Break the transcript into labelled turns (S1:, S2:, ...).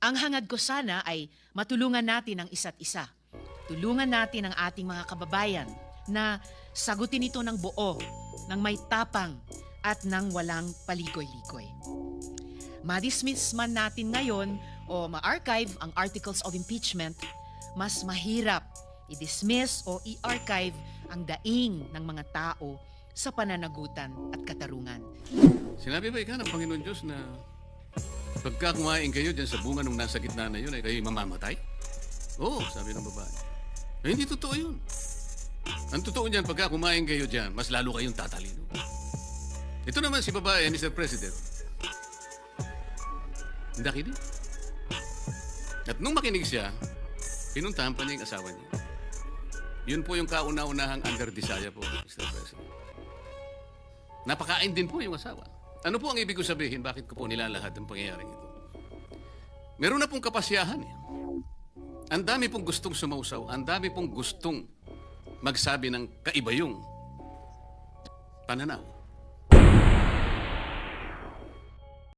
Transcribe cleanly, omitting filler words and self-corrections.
S1: Ang hangad ko sana ay matulungan natin ang isa't isa. Tulungan natin ang ating mga kababayan na sagutin ito ng buo, ng may tapang at ng walang paligoy-ligoy. Ma-dismiss man natin ngayon o ma-archive ang articles of impeachment, mas mahirap i-dismiss o i-archive ang daing ng mga tao sa pananagutan at katarungan.
S2: Sinabi ba ika ng Panginoon Diyos na pagka kumain kayo dyan sa bunga nung nasa gitna na yun, ay kayo mamamatay? Oo, sabi ng babae. Eh, hindi totoo yun. Ang totoo niyan, pagka kumain kayo dyan, mas lalo kayong tatalino. Ito naman si babae, Mr. President. Hindi kidding. At nung makinig siya, pinuntahan pa niya yung asawa niya. Yun po yung kauna-unahang under desire po, Mr. President. Napakain din po yung asawa. Ano po ang ibig ko sabihin? Bakit ko po nilalahad ang pangyayaring ito? Meron na pong kapasyahan. Ang dami pong gustong sumausaw. Ang dami pong gustong magsabi ng kaiba yung pananaw.